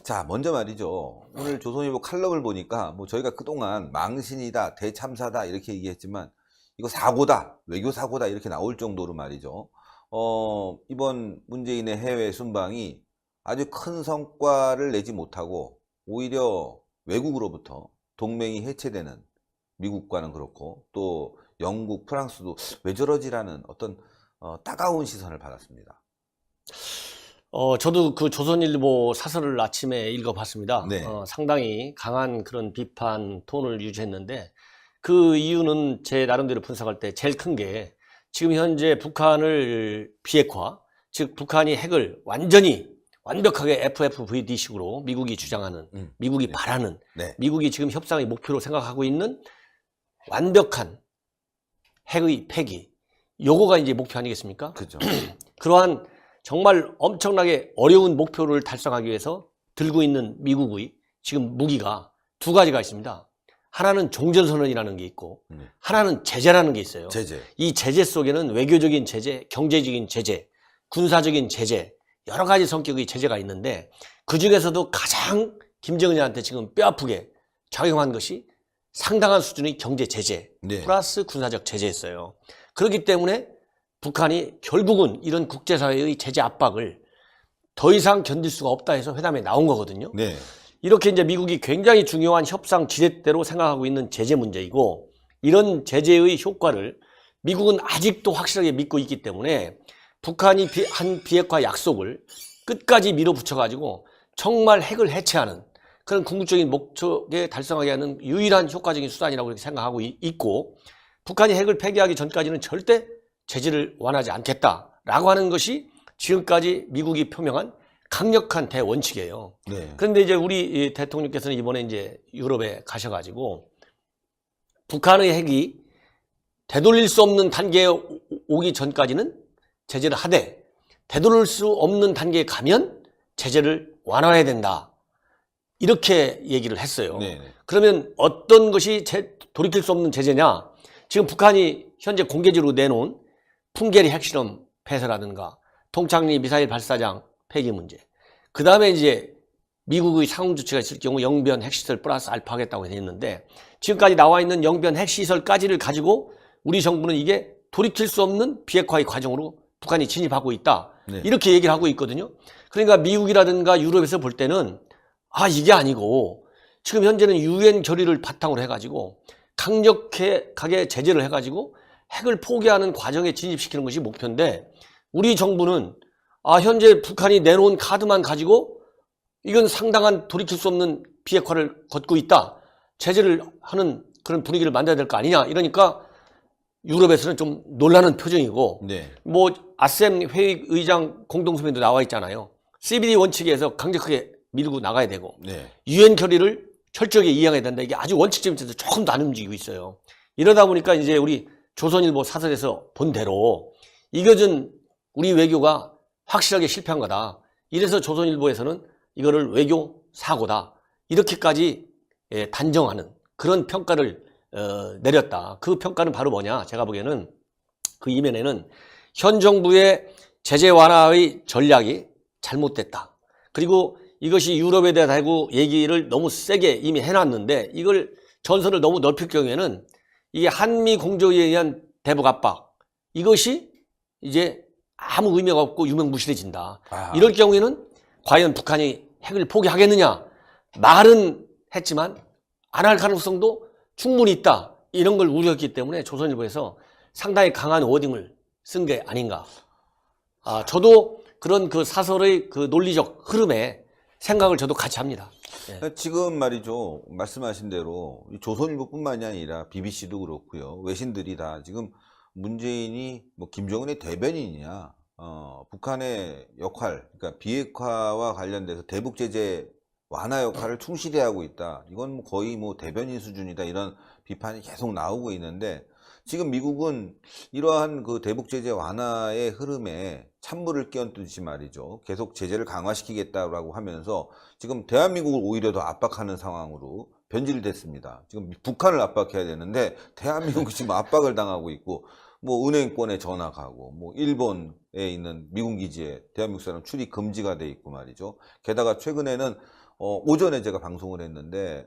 자, 먼저 말이죠. 오늘 조선일보 칼럼을 보니까 뭐 저희가 그동안 망신이다, 대참사다 이렇게 얘기했지만 이거 사고다, 외교 사고다 이렇게 나올 정도로 말이죠. 이번 문재인의 해외 순방이 아주 큰 성과를 내지 못하고 오히려 외국으로부터 동맹이 해체되는 미국과는 그렇고 또 영국, 프랑스도 왜 저러지라는 어떤 따가운 시선을 받았습니다. 저도 그 조선일보 사설을 아침에 읽어봤습니다. 네. 상당히 강한 그런 비판 톤을 유지했는데 그 이유는 제 나름대로 분석할 때 제일 큰 게 지금 현재 북한을 비핵화, 즉 북한이 핵을 완벽하게 FFVD식으로 미국이 주장하는, 미국이 네. 바라는, 네. 미국이 지금 협상의 목표로 생각하고 있는 완벽한 핵의 폐기, 요거가 이제 목표 아니겠습니까? 그죠. 그러한 정말 엄청나게 어려운 목표를 달성하기 위해서 들고 있는 미국의 지금 무기가 두 가지가 있습니다. 하나는 종전선언이라는 게 있고 하나는 제재라는 게 있어요. 제재. 이 제재 속에는 외교적인 제재, 경제적인 제재, 군사적인 제재, 여러 가지 성격의 제재가 있는데 그 중에서도 가장 김정은한테 지금 뼈아프게 작용한 것이 상당한 수준의 경제 제재 네. 플러스 군사적 제재였어요. 그렇기 때문에 북한이 결국은 이런 국제사회의 제재 압박을 더 이상 견딜 수가 없다 해서 회담에 나온 거거든요. 네. 이렇게 이제 미국이 굉장히 중요한 협상 지렛대로 생각하고 있는 제재 문제이고 이런 제재의 효과를 미국은 아직도 확실하게 믿고 있기 때문에 북한이 한 비핵화 약속을 끝까지 밀어붙여가지고 정말 핵을 해체하는 그런 궁극적인 목적에 달성하게 하는 유일한 효과적인 수단이라고 이렇게 생각하고 있고 북한이 핵을 폐기하기 전까지는 절대 제재를 완화하지 않겠다라고 하는 것이 지금까지 미국이 표명한 강력한 대원칙이에요. 네. 그런데 이제 우리 대통령께서는 이번에 이제 유럽에 가셔가지고 북한의 핵이 되돌릴 수 없는 단계에 오기 전까지는 제재를 하되 되돌릴 수 없는 단계에 가면 제재를 완화해야 된다. 이렇게 얘기를 했어요. 네. 그러면 어떤 것이 돌이킬 수 없는 제재냐? 지금 북한이 현재 공개적으로 내놓은 풍계리 핵실험 폐쇄라든가 동창리 미사일 발사장 폐기 문제. 그 다음에 이제 미국의 상응 조치가 있을 경우 영변 핵시설 플러스 알파 하겠다고 했는데 지금까지 나와 있는 영변 핵시설까지를 가지고 우리 정부는 이게 돌이킬 수 없는 비핵화의 과정으로 북한이 진입하고 있다. 네. 이렇게 얘기를 하고 있거든요. 그러니까 미국이라든가 유럽에서 볼 때는 이게 아니고 지금 현재는 유엔 결의를 바탕으로 해가지고 강력하게 제재를 해가지고 핵을 포기하는 과정에 진입시키는 것이 목표인데 우리 정부는 현재 북한이 내놓은 카드만 가지고 이건 상당한 돌이킬 수 없는 비핵화를 걷고 있다. 제재를 하는 그런 분위기를 만들어야 될 거 아니냐. 이러니까 유럽에서는 좀 놀라는 표정이고 네. 뭐 아셈 회의 의장 공동성명도 나와 있잖아요. CBD 원칙에서 강력하게 밀고 나가야 되고 네. 유엔 결의를 철저하게 이행해야 된다. 이게 아주 원칙적인 면에서 조금도 안 움직이고 있어요. 이러다 보니까 이제 우리 조선일보 사설에서 본 대로 이것은 우리 외교가 확실하게 실패한 거다. 이래서 조선일보에서는 이거를 외교 사고다. 이렇게까지 단정하는 그런 평가를 내렸다. 그 평가는 바로 뭐냐? 제가 보기에는 그 이면에는 현 정부의 제재 완화의 전략이 잘못됐다. 그리고 이것이 유럽에 대하고 얘기를 너무 세게 이미 해놨는데 이걸 전선을 너무 넓힐 경우에는 이게 한미 공조에 의한 대북 압박 이것이 이제 아무 의미가 없고 유명무실해진다. 이럴 경우에는 과연 북한이 핵을 포기하겠느냐? 말은 했지만 안 할 가능성도 충분히 있다. 이런 걸 우려했기 때문에 조선일보에서 상당히 강한 워딩을 쓴 게 아닌가. 저도 그런 그 사설의 그 논리적 흐름에 생각을 저도 같이 합니다. 네. 지금 말이죠. 말씀하신 대로 조선일보뿐만이 아니라 BBC도 그렇고요. 외신들이 다 지금 문재인이 뭐 김정은의 대변인이냐, 북한의 역할, 그러니까 비핵화와 관련돼서 대북 제재 완화 역할을 충실히 하고 있다. 이건 뭐 거의 뭐 대변인 수준이다. 이런 비판이 계속 나오고 있는데 지금 미국은 이러한 그 대북 제재 완화의 흐름에 찬물을 끼얹듯이 말이죠. 계속 제재를 강화시키겠다라고 하면서 지금 대한민국을 오히려 더 압박하는 상황으로 변질됐습니다. 지금 북한을 압박해야 되는데 대한민국이 지금 압박을 당하고 있고 뭐 은행권에 전화 가고 뭐 일본에 있는 미군 기지에 대한민국 사람 출입 금지가 돼 있고 말이죠. 게다가 최근에는 오전에 제가 방송을 했는데,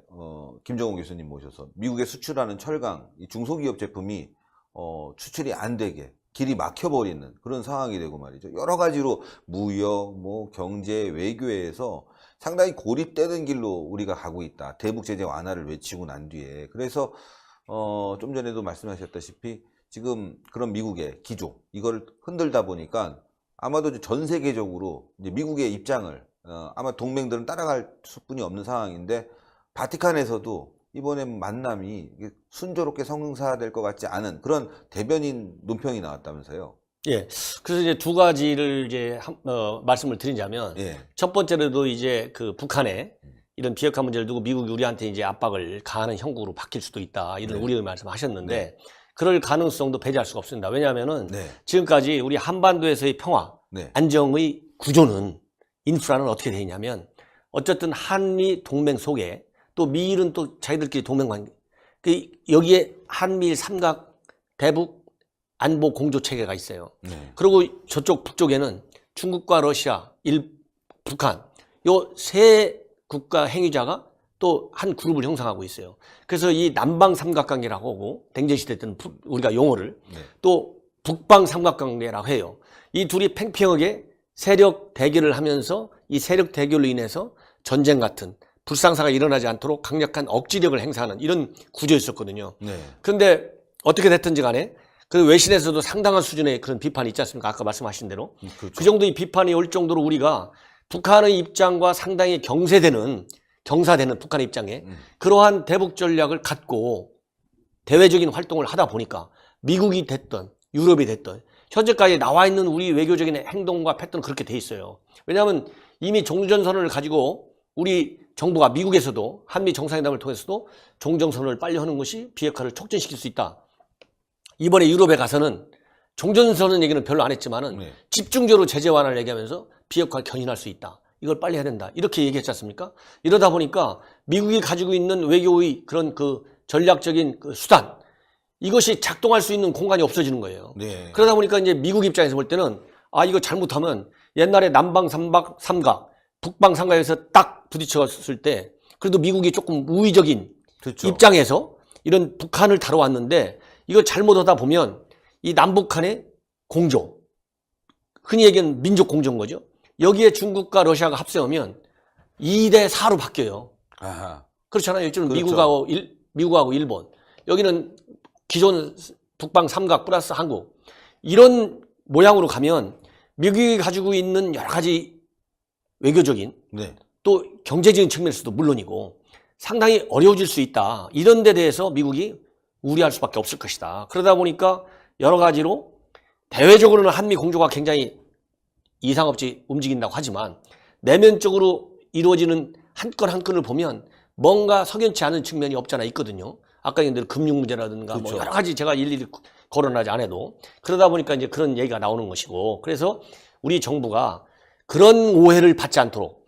김정은 교수님 모셔서 미국에 수출하는 철강, 이 중소기업 제품이, 수출이 안 되게 길이 막혀버리는 그런 상황이 되고 말이죠. 여러 가지로 무역, 뭐, 경제, 외교에서 상당히 고립되는 길로 우리가 가고 있다. 대북 제재 완화를 외치고 난 뒤에. 그래서, 좀 전에도 말씀하셨다시피 지금 그런 미국의 기조, 이걸 흔들다 보니까 아마도 전 세계적으로 이제 미국의 입장을 아마 동맹들은 따라갈 수뿐이 없는 상황인데 바티칸에서도 이번에 만남이 순조롭게 성사될 것 같지 않은 그런 대변인 논평이 나왔다면서요. 예. 그래서 이제 두 가지를 이제 말씀을 드리자면 예. 첫 번째로도 이제 그 북한에 이런 비핵화 문제를 두고 미국이 우리한테 이제 압박을 가하는 형국으로 바뀔 수도 있다. 이런 네. 우려를 말씀하셨는데 네. 그럴 가능성도 배제할 수가 없습니다. 왜냐하면은 네. 지금까지 우리 한반도에서의 평화, 네. 안정의 구조는 인프라는 어떻게 되어 있냐면 어쨌든 한미 동맹 속에 또 미일은 또 자기들끼리 동맹 관계 여기에 한미일 삼각 대북 안보 공조 체계가 있어요. 네. 그리고 저쪽 북쪽에는 중국과 러시아, 북한 요 세 국가 행위자가 또 한 그룹을 형성하고 있어요. 그래서 이 남방 삼각관계라고 하고 댕제시대 때는 우리가 용어를 네. 또 북방 삼각관계라고 해요. 이 둘이 팽팽하게 세력 대결을 하면서 이 세력 대결로 인해서 전쟁 같은 불상사가 일어나지 않도록 강력한 억지력을 행사하는 이런 구조였었거든요. 네. 그런데 어떻게 됐든지 간에 그 외신에서도 상당한 수준의 그런 비판이 있지 않습니까? 아까 말씀하신 대로. 그렇죠. 그 정도의 비판이 올 정도로 우리가 북한의 입장과 상당히 경사되는 북한의 입장에 그러한 대북 전략을 갖고 대외적인 활동을 하다 보니까 미국이 됐던 유럽이 됐던 현재까지 나와 있는 우리 외교적인 행동과 패턴은 그렇게 돼 있어요. 왜냐하면 이미 종전선언을 가지고 우리 정부가 미국에서도 한미 정상회담을 통해서도 종전선언을 빨리 하는 것이 비핵화를 촉진시킬 수 있다. 이번에 유럽에 가서는 종전선언 얘기는 별로 안 했지만은 네. 집중적으로 제재 완화를 얘기하면서 비핵화를 견인할 수 있다. 이걸 빨리 해야 된다. 이렇게 얘기했지 않습니까? 이러다 보니까 미국이 가지고 있는 외교의 그런 그 전략적인 그 수단 이것이 작동할 수 있는 공간이 없어지는 거예요. 네. 그러다 보니까 이제 미국 입장에서 볼 때는 이거 잘못하면 옛날에 남방 삼각, 북방 삼각에서 딱 부딪혔을 때 그래도 미국이 조금 우위적인 그렇죠. 입장에서 이런 북한을 다뤄왔는데 이거 잘못하다 보면 이 남북한의 공조, 흔히 얘기하는 민족 공조인 거죠. 여기에 중국과 러시아가 합세하면 2대 4로 바뀌어요. 아하. 그렇잖아요. 이쪽은 그렇죠. 미국하고 일본. 여기는 기존 북방 삼각 플러스 한국. 이런 모양으로 가면 미국이 가지고 있는 여러 가지 외교적인 네. 또 경제적인 측면에서도 물론이고 상당히 어려워질 수 있다. 이런 데 대해서 미국이 우려할 수밖에 없을 것이다. 그러다 보니까 여러 가지로 대외적으로는 한미 공조가 굉장히 이상 없이 움직인다고 하지만 내면적으로 이루어지는 한 건 한 건을 보면 뭔가 석연치 않은 측면이 없잖아 있거든요. 아까 얘기한 대로 금융 문제라든가 그렇죠. 뭐 여러 가지 제가 일일이 거론하지 않아도 그러다 보니까 이제 그런 얘기가 나오는 것이고 그래서 우리 정부가 그런 오해를 받지 않도록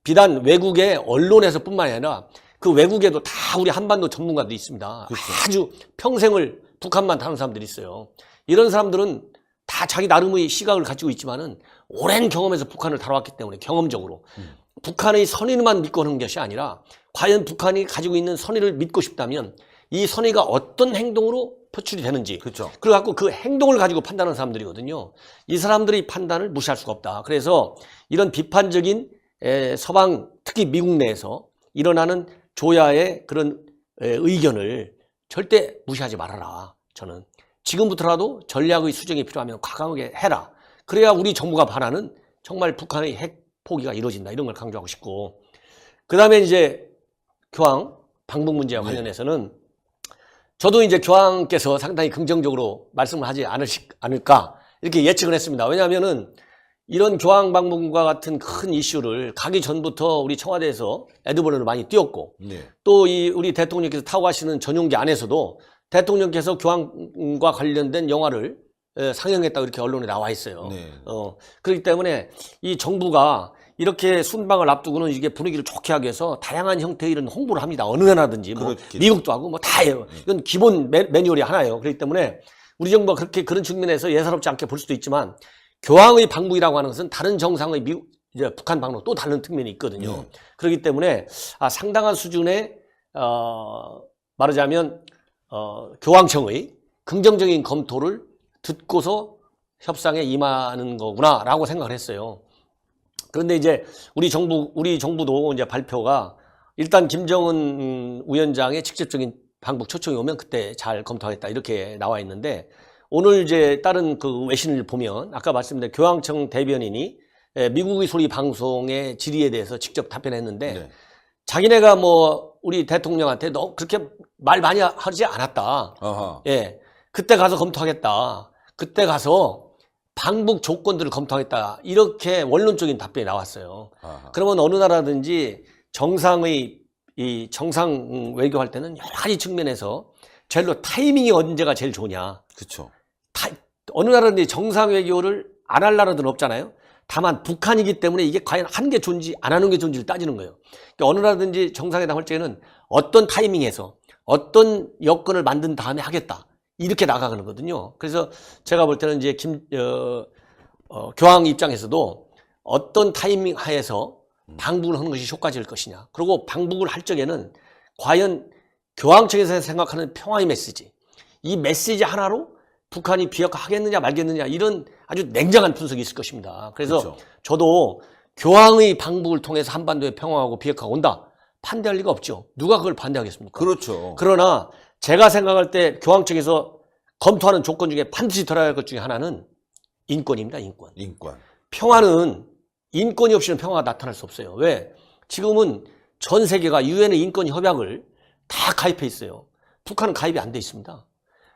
비단 외국의 언론에서뿐만 아니라 그 외국에도 다 우리 한반도 전문가들이 있습니다. 그렇죠. 아주 평생을 북한만 다룬 사람들이 있어요. 이런 사람들은 다 자기 나름의 시각을 가지고 있지만은 오랜 경험에서 북한을 다뤄왔기 때문에 경험적으로 북한의 선의만 믿고 하는 것이 아니라 과연 북한이 가지고 있는 선의를 믿고 싶다면 이 선의가 어떤 행동으로 표출이 되는지 그렇죠. 그래갖고 그 행동을 가지고 판단하는 사람들이거든요. 이 사람들의 판단을 무시할 수가 없다. 그래서 이런 비판적인 서방 특히 미국 내에서 일어나는 조야의 그런 의견을 절대 무시하지 말아라. 저는 지금부터라도 전략의 수정이 필요하면 과감하게 해라. 그래야 우리 정부가 바라는 정말 북한의 핵 포기가 이루어진다. 이런 걸 강조하고 싶고 그 다음에 이제 교황 방북 문제와 관련해서는 저도 이제 교황께서 상당히 긍정적으로 말씀을 하지 않을까 이렇게 예측을 했습니다. 왜냐하면은 이런 교황 방문과 같은 큰 이슈를 가기 전부터 우리 청와대에서 애드벌룬을 많이 띄웠고 네. 또 이 우리 대통령께서 타고 가시는 전용기 안에서도 대통령께서 교황과 관련된 영화를 상영했다 이렇게 언론에 나와 있어요. 네. 그렇기 때문에 이 정부가 이렇게 순방을 앞두고는 이게 분위기를 좋게 하기 위해서 다양한 형태의 이런 홍보를 합니다. 어느 나라든지 뭐 그렇겠죠. 미국도 하고 뭐 다 해요. 이건 기본 매뉴얼이 하나예요. 그렇기 때문에 우리 정부가 그런 측면에서 예사롭지 않게 볼 수도 있지만 교황의 방북이라고 하는 것은 다른 정상의 이제 북한 방로 또 다른 측면이 있거든요. 네. 그렇기 때문에 상당한 수준의 말하자면 교황청의 긍정적인 검토를 듣고서 협상에 임하는 거구나라고 생각을 했어요. 그런데 이제 우리 정부도 이제 발표가 일단 김정은 위원장의 직접적인 방북 초청이 오면 그때 잘 검토하겠다 이렇게 나와 있는데 오늘 이제 다른 그 외신을 보면 아까 말씀드린 교황청 대변인이 미국의 소리 방송의 질의에 대해서 직접 답변했는데 네. 자기네가 뭐 우리 대통령한테 너 그렇게 말 많이 하지 않았다. 아하. 예, 그때 가서 검토하겠다. 그때 가서 방북 조건들을 검토하겠다. 이렇게 원론적인 답변이 나왔어요. 아하. 그러면 어느 나라든지 정상 외교할 때는 여러 가지 측면에서 제일로 타이밍이 언제가 제일 좋냐. 그쵸. 어느 나라든지 정상 외교를 안 할 나라들은 없잖아요. 다만 북한이기 때문에 이게 과연 하는 게 좋은지 안 하는 게 좋은지를 따지는 거예요. 그러니까 어느 나라든지 정상회담 할 때는 어떤 타이밍에서 어떤 여건을 만든 다음에 하겠다. 이렇게 나가는 거거든요. 그래서 제가 볼 때는 이제 교황 입장에서도 어떤 타이밍 하에서 방북을 하는 것이 효과적일 것이냐. 그리고 방북을 할 적에는 과연 교황청에서 생각하는 평화의 메시지, 이 메시지 하나로 북한이 비핵화하겠느냐 말겠느냐 이런 아주 냉정한 분석이 있을 것입니다. 그래서 그렇죠. 저도 교황의 방북을 통해서 한반도의 평화하고 비핵화가 온다. 반대할 리가 없죠. 누가 그걸 반대하겠습니까? 그렇죠. 그러나 제가 생각할 때 교황청에서 검토하는 조건 중에 반드시 들어야 할 것 중에 하나는 인권입니다. 인권. 인권. 평화는 인권이 없이는 평화가 나타날 수 없어요. 왜? 지금은 전 세계가 유엔의 인권 협약을 다 가입해 있어요. 북한은 가입이 안 돼 있습니다.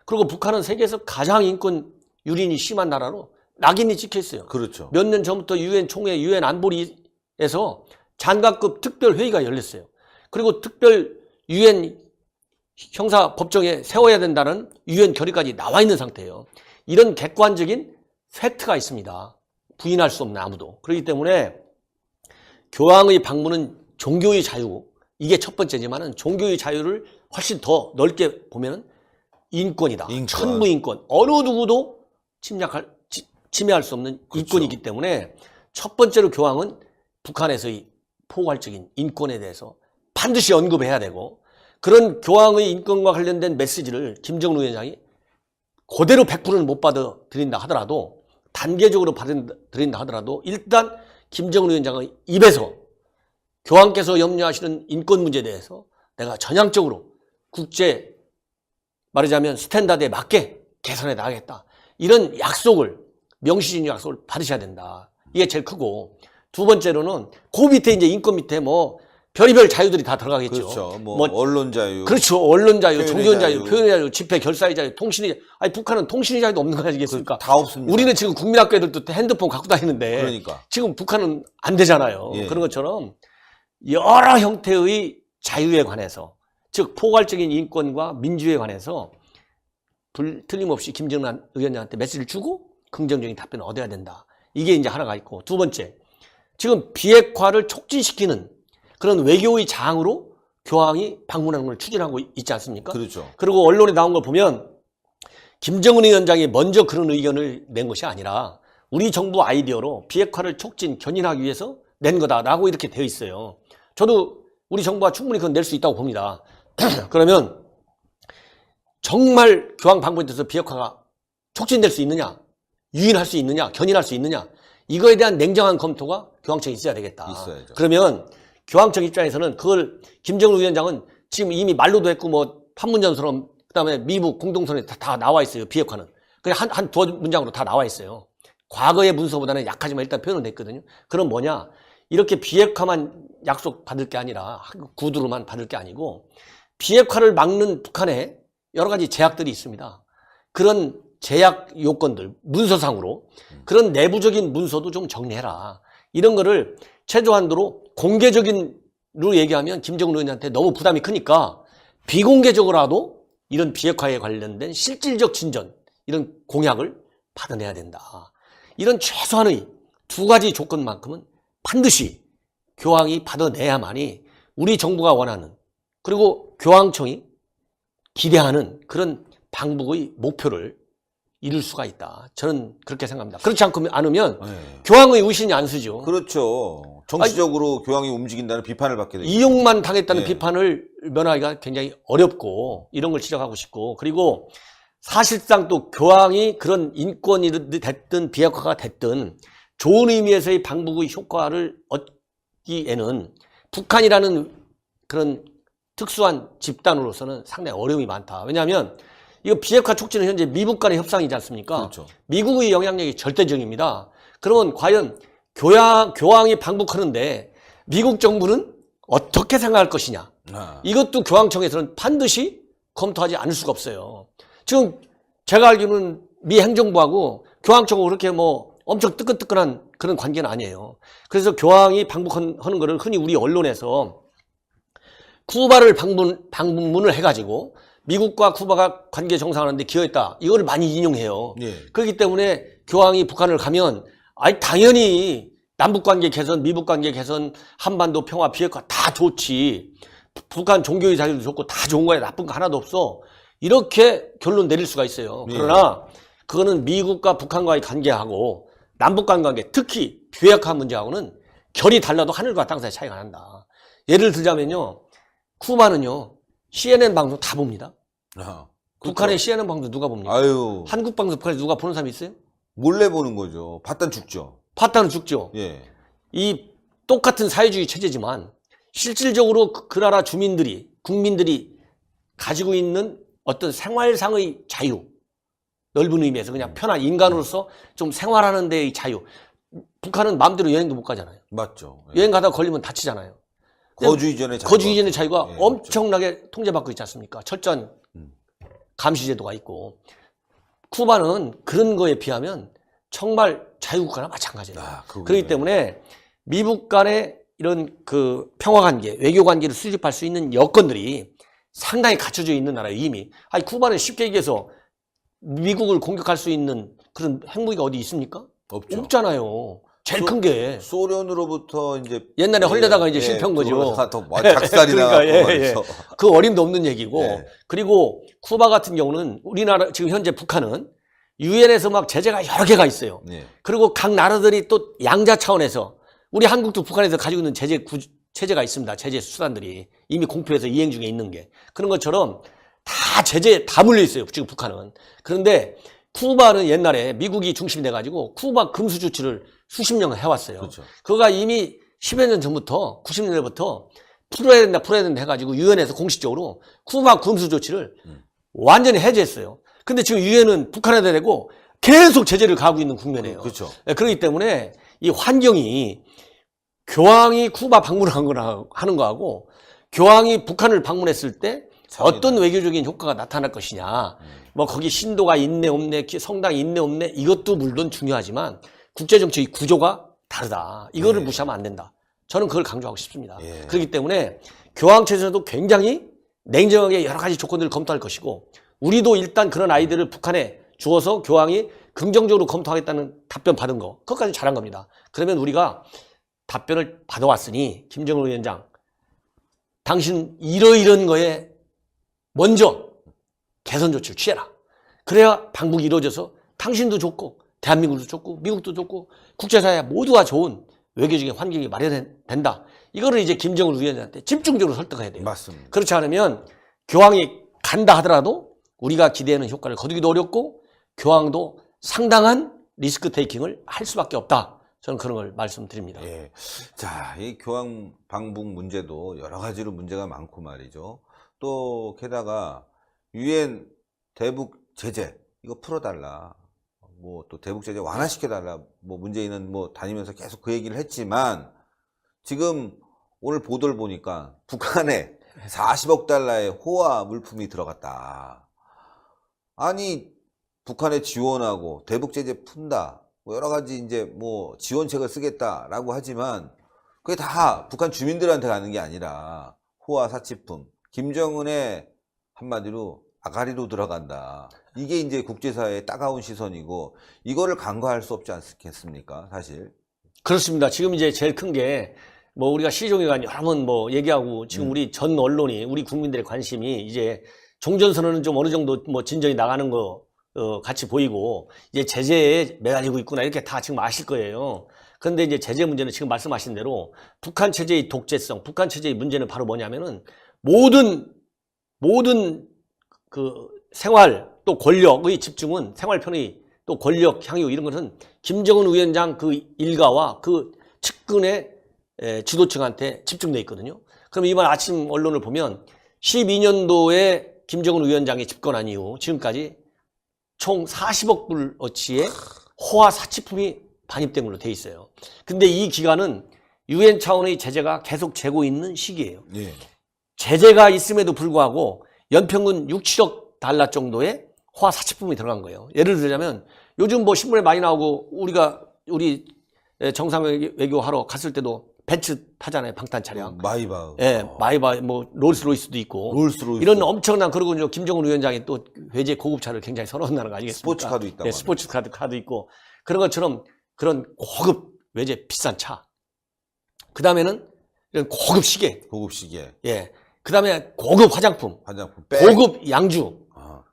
그리고 북한은 세계에서 가장 인권 유린이 심한 나라로 낙인이 찍혀 있어요. 그렇죠. 몇 년 전부터 유엔 총회, 유엔 안보리에서 장관급 특별 회의가 열렸어요. 그리고 특별 유엔 형사 법정에 세워야 된다는 유엔 결의까지 나와 있는 상태예요. 이런 객관적인 팩트가 있습니다. 부인할 수 없는 아무도. 그렇기 때문에 교황의 방문은 종교의 자유, 이게 첫 번째지만은 종교의 자유를 훨씬 더 넓게 보면은 인권이다. 인권. 천부인권. 어느 누구도 침해할 수 없는 그렇죠. 인권이기 때문에 첫 번째로 교황은 북한에서의 포괄적인 인권에 대해서 반드시 언급해야 되고 그런 교황의 인권과 관련된 메시지를 김정은 위원장이 그대로 100%는 못 받아들인다 하더라도 단계적으로 받아들인다 하더라도 일단 김정은 위원장의 입에서 교황께서 염려하시는 인권 문제에 대해서 내가 전향적으로 국제 말하자면 스탠다드에 맞게 개선해 나가겠다. 이런 약속을 명시적인 약속을 받으셔야 된다. 이게 제일 크고 두 번째로는 그 밑에 이제 인권 밑에 뭐 별의별 자유들이 다 들어가겠죠. 그렇죠. 뭐 언론 자유. 그렇죠. 언론 자유, 표현의 종교 자유, 자유. 표현의 자유, 집회 결사의 자유, 통신의 자유. 아니 북한은 통신의 자유도 없는 거 아니겠습니까? 다 없습니다. 우리는 지금 국민학교 애들도 핸드폰 갖고 다니는데 그러니까. 지금 북한은 안 되잖아요. 예. 그런 것처럼 여러 형태의 자유에 관해서 즉 포괄적인 인권과 민주에 관해서 틀림없이 김정은 위원장한테 메시지를 주고 긍정적인 답변을 얻어야 된다. 이게 이제 하나가 있고 두 번째 지금 비핵화를 촉진시키는 그런 외교의 장으로 교황이 방문하는 걸 추진하고 있지 않습니까? 그렇죠. 그리고 언론에 나온 걸 보면 김정은 위원장이 먼저 그런 의견을 낸 것이 아니라 우리 정부 아이디어로 비핵화를 촉진, 견인하기 위해서 낸 거다라고 이렇게 되어 있어요. 저도 우리 정부가 충분히 그건 낼 수 있다고 봅니다. 그러면 정말 교황 방문에 대해서 비핵화가 촉진될 수 있느냐, 유인할 수 있느냐, 견인할 수 있느냐 이거에 대한 냉정한 검토가 교황청에 있어야 되겠다. 있어야죠. 그러면 교황청 입장에서는 그걸 김정은 위원장은 지금 이미 말로도 했고 뭐 판문점처럼 그다음에 미국 공동선언에 다 나와 있어요. 비핵화는 그냥 한 두 문장으로 다 나와 있어요. 과거의 문서보다는 약하지만 일단 표현은 됐거든요. 그럼 뭐냐 이렇게 비핵화만 약속 받을 게 아니라 구두로만 받을 게 아니고 비핵화를 막는 북한에 여러 가지 제약들이 있습니다. 그런 제약 요건들 문서상으로 그런 내부적인 문서도 좀 정리해라. 이런 거를 최소한도로 공개적인로 얘기하면 김정은 의원한테 너무 부담이 크니까 비공개적으로라도 이런 비핵화에 관련된 실질적 진전 이런 공약을 받아내야 된다. 이런 최소한의 두 가지 조건만큼은 반드시 교황이 받아내야만이 우리 정부가 원하는 그리고 교황청이 기대하는 그런 방북의 목표를 이룰 수가 있다. 저는 그렇게 생각합니다. 그렇지 않으면 네. 교황의 의신이 안 쓰죠. 그렇죠. 정치적으로 교황이 움직인다는 비판을 받게 되죠. 이용만 당했다는 네. 비판을 면하기가 굉장히 어렵고 이런 걸 지적하고 싶고 그리고 사실상 또 교황이 그런 인권이 됐든 비핵화가 됐든 좋은 의미에서의 방북의 효과를 얻기에는 북한이라는 그런 특수한 집단으로서는 상당히 어려움이 많다. 왜냐하면 이거 비핵화 촉진은 현재 미국 간의 협상이지 않습니까? 그렇죠. 미국의 영향력이 절대적입니다. 그러면 과연 교황이 방북하는데 미국 정부는 어떻게 생각할 것이냐? 아. 이것도 교황청에서는 반드시 검토하지 않을 수가 없어요. 지금 제가 알기로는 미 행정부하고 교황청하고 그렇게 뭐 엄청 뜨끈뜨끈한 그런 관계는 아니에요. 그래서 교황이 방북하는 거를 흔히 우리 언론에서 쿠바를 방문을 해가지고 미국과 쿠바가 관계 정상화하는데 기여했다. 이걸 많이 인용해요. 예. 그렇기 때문에 교황이 북한을 가면 당연히 남북관계 개선, 미북관계 개선, 한반도 평화, 비핵화 다 좋지. 북한 종교의 자유도 좋고 다 좋은 거야. 나쁜 거 하나도 없어. 이렇게 결론 내릴 수가 있어요. 예. 그러나 그거는 미국과 북한과의 관계하고 남북간 관계, 특히 비핵화 문제하고는 결이 달라도 하늘과 땅 사이 차이가 난다. 예를 들자면요. 쿠바는요. CNN 방송 다 봅니다. 아, 북한의 CNN 방송 누가 봅니까? 아유, 한국 방송 북한에 누가 보는 사람이 있어요? 몰래 보는 거죠. 봤단 죽죠. 봤다는 죽죠. 예. 이 똑같은 사회주의 체제지만 실질적으로 그 나라 주민들이 국민들이 가지고 있는 어떤 생활상의 자유, 넓은 의미에서 그냥 편한 인간으로서 좀 생활하는 데의 자유. 북한은 마음대로 여행도 못 가잖아요. 맞죠. 예. 여행 가다가 걸리면 다치잖아요. 거주 이전의 자유가 거주 이전의 자유가 예, 엄청나게 통제받고 있지 않습니까? 철저한 감시제도가 있고. 쿠바는 그런 거에 비하면 정말 자유국가나 마찬가지예요. 그렇기 때문에 미국 간의 이런 그 평화관계, 외교관계를 수립할 수 있는 여건들이 상당히 갖춰져 있는 나라예요, 이미. 아니, 쿠바는 쉽게 얘기해서 미국을 공격할 수 있는 그런 핵무기가 어디 있습니까? 없죠. 없잖아요. 제일 큰 게. 소련으로부터 이제 옛날에 헐려다가 이제 실패한 거죠. 작살이나 그러니까, 그 어림도 없는 얘기고. 예. 그리고 쿠바 같은 경우는 우리나라 지금 현재 북한은 유엔에서 막 제재가 여러 개가 있어요. 예. 그리고 각 나라들이 또 양자 차원에서 우리 한국도 북한에서 가지고 있는 체제가 있습니다. 제재 수단들이 이미 공표해서 이행 중에 있는 게. 그런 것처럼 다 제재에 다 물려 있어요. 지금 북한은. 그런데 쿠바는 옛날에 미국이 중심이 돼가지고 쿠바 금수 조치를 수십 년 해왔어요. 그렇죠. 그거가 이미 10여 년 전부터 90년대부터 풀어야 된다 해가지고 유엔에서 공식적으로 쿠바 금수 조치를 완전히 해제했어요. 근데 지금 유엔은 북한에 대고 계속 제재를 가하고 있는 국면이에요. 그렇죠. 그렇기 때문에 이 환경이 교황이 쿠바 방문하는 거하고 교황이 북한을 방문했을 때 어떤 외교적인 효과가 나타날 것이냐. 뭐 거기 신도가 있네 없네, 성당이 있네 없네 이것도 물론 중요하지만 국제정치의 구조가 다르다. 이거를 무시하면 안 된다. 저는 그걸 강조하고 싶습니다. 예. 그렇기 때문에 교황청에서도 굉장히 냉정하게 여러 가지 조건들을 검토할 것이고 우리도 일단 그런 아이들을 북한에 주어서 교황이 긍정적으로 검토하겠다는 답변 받은 거 그것까지 잘한 겁니다. 그러면 우리가 답변을 받아왔으니 김정은 위원장 당신 이러이런 거에 먼저 개선 조치를 취해라. 그래야 방북이 이루어져서 당신도 좋고 대한민국도 좋고 미국도 좋고 국제사회 모두가 좋은 외교적인 환경이 마련된다. 이거를 이제 김정은 위원장한테 집중적으로 설득해야 돼요. 맞습니다. 그렇지 않으면 교황이 간다 하더라도 우리가 기대하는 효과를 거두기도 어렵고 교황도 상당한 리스크 테이킹을 할 수밖에 없다. 저는 그런 걸 말씀드립니다. 예. 자, 이 교황 방북 문제도 여러 가지로 문제가 많고 말이죠. 또 게다가 유엔 대북 제재 이거 풀어달라. 뭐 또 대북 제재 완화시켜달라. 뭐 문재인은 뭐 다니면서 계속 그 얘기를 했지만 지금 오늘 보도를 보니까 북한에 40억 달러의 호화 물품이 들어갔다. 아니 북한에 지원하고 대북 제재 푼다. 뭐 여러 가지 이제 뭐 지원책을 쓰겠다라고 하지만 그게 다 북한 주민들한테 가는 게 아니라 호화 사치품. 김정은의 한마디로 아가리로 들어간다. 이게 이제 국제사회의 따가운 시선이고 이거를 간과할 수 없지 않겠습니까? 사실. 그렇습니다. 지금 이제 제일 큰 게 뭐 우리가 시종일관 여러 번 뭐 얘기하고 지금 우리 전 언론이 우리 국민들의 관심이 이제 종전선언은 좀 어느 정도 뭐 진전이 나가는 거 같이 보이고 이제 제재에 매달리고 있구나 이렇게 다 지금 아실 거예요. 그런데 이제 제재 문제는 지금 말씀하신 대로 북한 체제의 독재성, 북한 체제의 문제는 바로 뭐냐면은 모든 그 생활 또 권력의 집중은 생활 편의 또 권력 향유 이런 것은 김정은 위원장 그 일가와 그 측근의 지도층한테 집중돼 있거든요. 그럼 이번 아침 언론을 보면 12년도에 김정은 위원장이 집권한 이후 지금까지 총 40억 불어치의 호화 사치품이 반입된 걸로 돼 있어요. 근데 이 기간은 유엔 차원의 제재가 계속 재고 있는 시기예요. 예. 제재가 있음에도 불구하고 연평균 6, 7억 달러 정도의 호화 사치품이 들어간 거예요. 예를 들자면 요즘 뭐 신문에 많이 나오고 우리 정상 외교하러 갔을 때도 벤츠 타잖아요. 방탄 차량. 마이바. 예, 마이바 뭐 롤스로이스도 있고. 롤스로이스. 이런 엄청난 그리고 이제 김정은 위원장이 또 외제 고급차를 굉장히 선호한다는 거 아니겠습니까? 스포츠카도 있다고. 예, 스포츠카도 있고. 그런 것처럼 그런 고급 외제 비싼 차. 그다음에는 이런 고급 시계. 고급 시계. 예. 그다음에 고급 화장품. 화장품. 백. 고급 양주. 아.